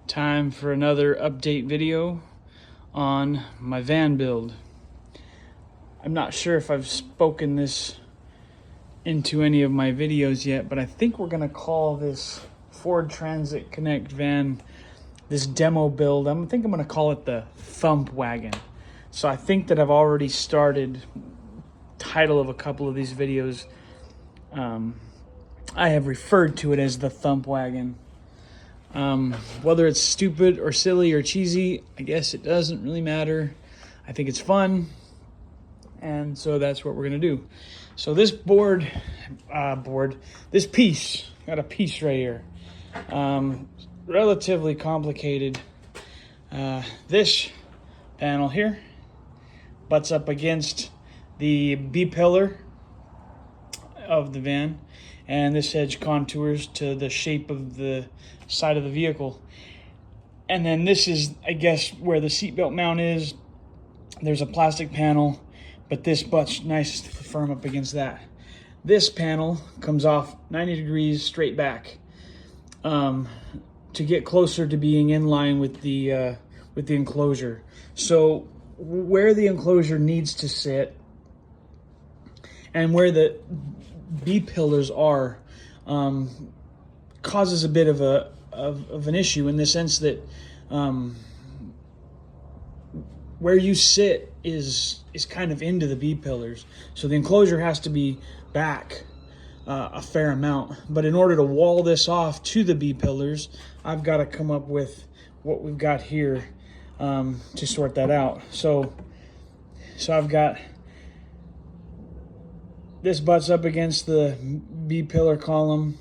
Time for another update video on my van build. I'm not sure if I've spoken this into any of my videos yet, but I think we're gonna call this Ford Transit Connect van, this demo build, I think I'm gonna call it the Thump Wagon. So I think that I've already started title of a couple of these videos. I have referred to it as the Thump Wagon. Whether it's stupid or silly or cheesy, I guess it doesn't really matter. I think it's fun, and so that's what we're gonna do. So this this piece, got a piece right here, relatively complicated. This panel here butts up against the B-pillar of the van, and this edge contours to the shape of the side of the vehicle. And then this is, I guess, where the seatbelt mount is. There's a plastic panel, but this butts nice to firm up against that. This panel comes off 90 degrees straight back to get closer to being in line with the enclosure. So where the enclosure needs to sit and where the B-pillars are causes a bit of an issue, in the sense that where you sit is kind of into the B-pillars, so the enclosure has to be back a fair amount. But in order to wall this off to the B-pillars, I've got to come up with what we've got here to sort that out. So I've got this butts up against the B-pillar column.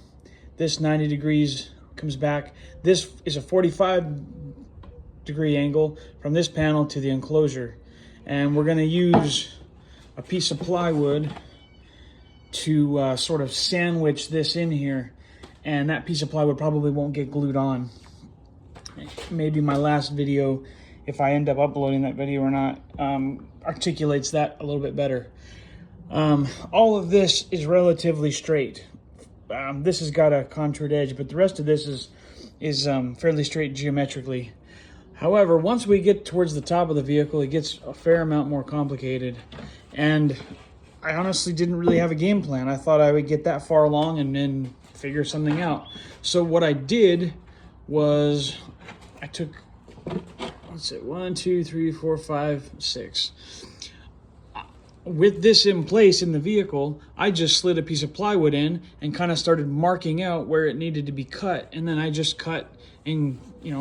This 90 degrees comes back. This is a 45-degree angle from this panel to the enclosure. And we're gonna use a piece of plywood to sort of sandwich this in here. And that piece of plywood probably won't get glued on. Maybe my last video, if I end up uploading that video or not, articulates that a little bit better. All of this is relatively straight. This has got a contoured edge, but the rest of this is fairly straight geometrically. However, once we get towards the top of the vehicle, it gets a fair amount more complicated. And I honestly didn't really have a game plan. I thought I would get that far along and then figure something out. So what I did was I took, let's see, 1, 2, 3, 4, 5, 6. With this in place in the vehicle, I just slid a piece of plywood in and kind of started marking out where it needed to be cut. And then I just cut and,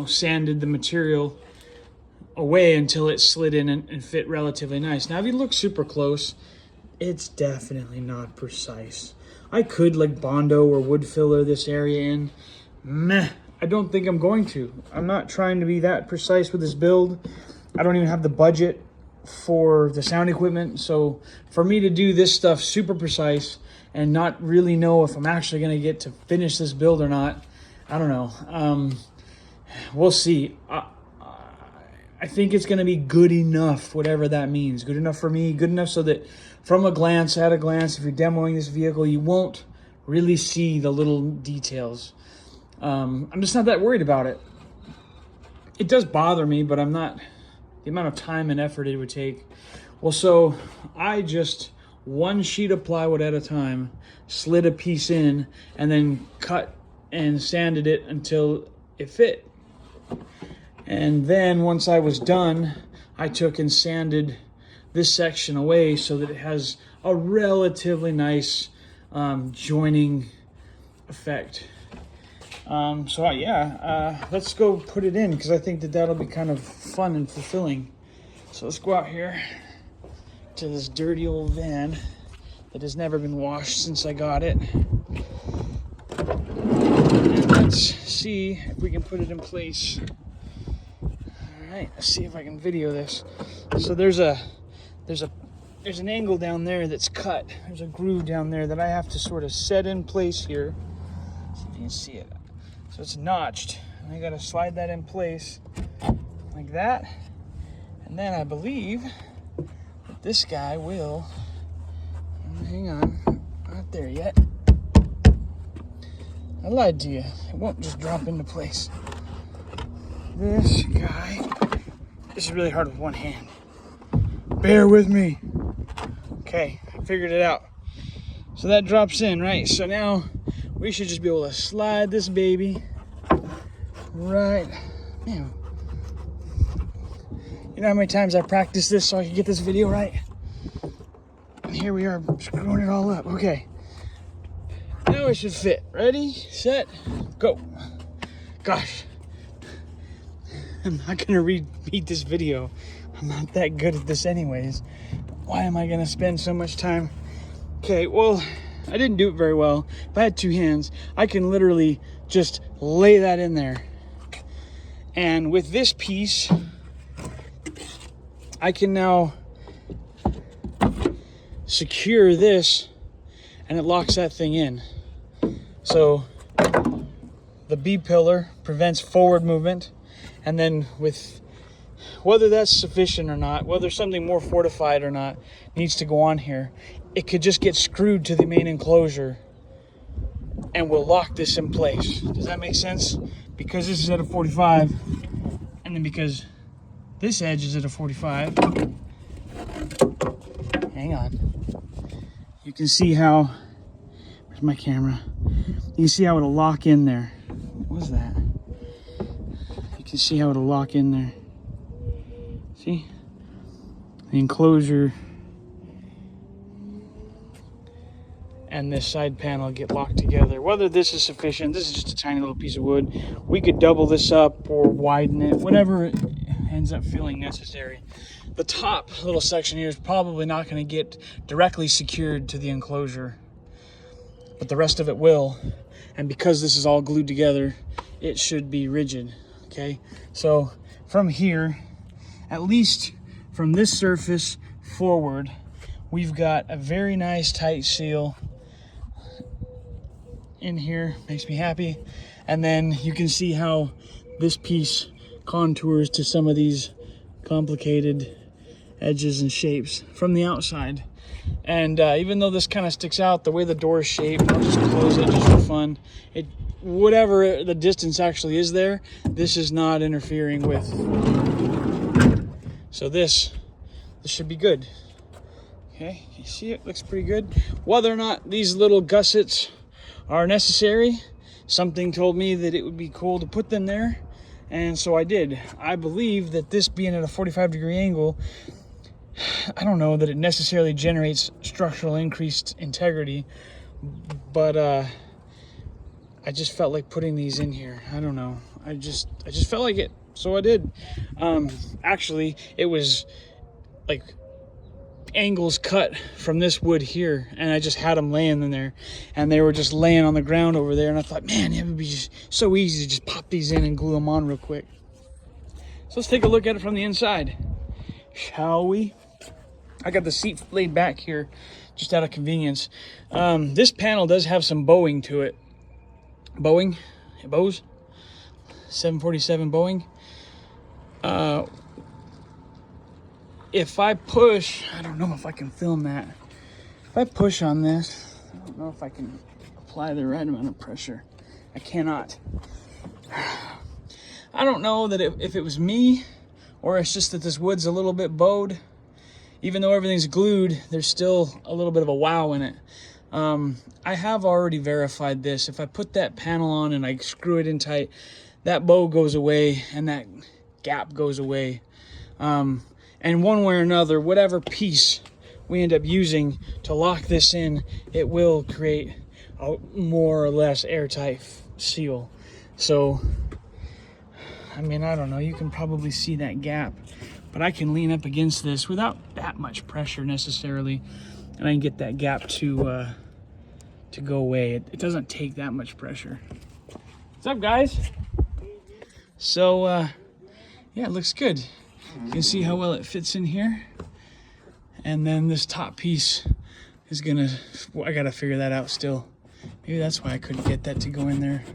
sanded the material away until it slid in and fit relatively nice. Now, if you look super close, it's definitely not precise. I could like Bondo or wood filler this area in. Meh, I don't think I'm going to. I'm not trying to be that precise with this build. I don't even have the budget for the sound equipment, so for me to do this stuff super precise and not really know if I'm actually going to get to finish this build or not, I don't know. We'll see. I think it's going to be good enough, whatever that means. Good enough for me, good enough so that from a glance, at a glance, if you're demoing this vehicle, you won't really see the little details. I'm just not that worried about it. It does bother me, but I'm not. The amount of time and effort it would take. Well, so I just, one sheet of plywood at a time, slid a piece in and then cut and sanded it until it fit. And then once I was done, I took and sanded this section away so that it has a relatively nice joining effect. Let's go put it in, because I think that that'll be kind of fun and fulfilling. So let's go out here to this dirty old van that has never been washed since I got it. And let's see if we can put it in place. All right, let's see if I can video this. So there's an angle down there that's cut. There's a groove down there that I have to sort of set in place here. See if you can see it. So it's notched, and I gotta slide that in place like that. And then I believe that this guy will, hang on, not there yet. I lied to you, it won't just drop into place. this guy. This is really hard with one hand. Bear with me. Okay, I figured it out. So that drops in, right? So now we should just be able to slide this baby right. Man, you know how many times I practiced this so I could get this video right? And here we are screwing it all up. Okay. Now it should fit. Ready, set, go. Gosh. I'm not gonna repeat this video. I'm not that good at this anyways. Why am I gonna spend so much time? Okay, well, I didn't do it very well. If I had two hands, I can literally just lay that in there. And with this piece, I can now secure this and it locks that thing in. So the B-pillar prevents forward movement, and then with whether that's sufficient or not, whether something more fortified or not needs to go on here, it could just get screwed to the main enclosure and we'll lock this in place. Does that make sense? Because this is at a 45, and then because this edge is at a 45, hang on, you can see how, where's my camera? You can see how it'll lock in there. What was that? You can see how it'll lock in there. See? The enclosure and this side panel get locked together. Whether this is sufficient, this is just a tiny little piece of wood. We could double this up or widen it, whatever it ends up feeling necessary. The top little section here is probably not going to get directly secured to the enclosure, but the rest of it will. And because this is all glued together, it should be rigid. Okay, so from here, at least from this surface forward, we've got a very nice tight seal in here. Makes me happy. And then you can see how this piece contours to some of these complicated edges and shapes from the outside. And even though this kind of sticks out, the way the door is shaped, I'll just close it just for fun. Whatever the distance actually is there, this is not interfering with. So this should be good. Okay, you see it looks pretty good. Whether or not these little gussets are necessary, something told me that it would be cool to put them there, and so I did. I believe that this being at a 45-degree angle, I don't know that it necessarily generates structural increased integrity, but I just felt like putting these in here. I don't know. I just felt like it, so I did. Actually, it was like angles cut from this wood here, and I just had them laying in there, and they were just laying on the ground over there, and I thought, man, it would be just so easy to just pop these in and glue them on real quick. So let's take a look at it from the inside, shall we? I got the seat laid back here just out of convenience. This panel does have some bowing to it. Bows 747 Boeing. If I push, I don't know if I can film that. If I push on this, I don't know if I can apply the right amount of pressure. I cannot. I don't know that if it was me, or it's just that this wood's a little bit bowed. Even though everything's glued, there's still a little bit of a wow in it. I have already verified this. If I put that panel on and I screw it in tight, that bow goes away and that gap goes away. And one way or another, whatever piece we end up using to lock this in, it will create a more or less airtight seal. So, I mean, I don't know, you can probably see that gap, but I can lean up against this without that much pressure necessarily, and I can get that gap to go away. It doesn't take that much pressure. What's up, guys? So, yeah, it looks good. You can see how well it fits in here. And then this top piece is gonna, I gotta figure that out still. Maybe that's why I couldn't get that to go in there.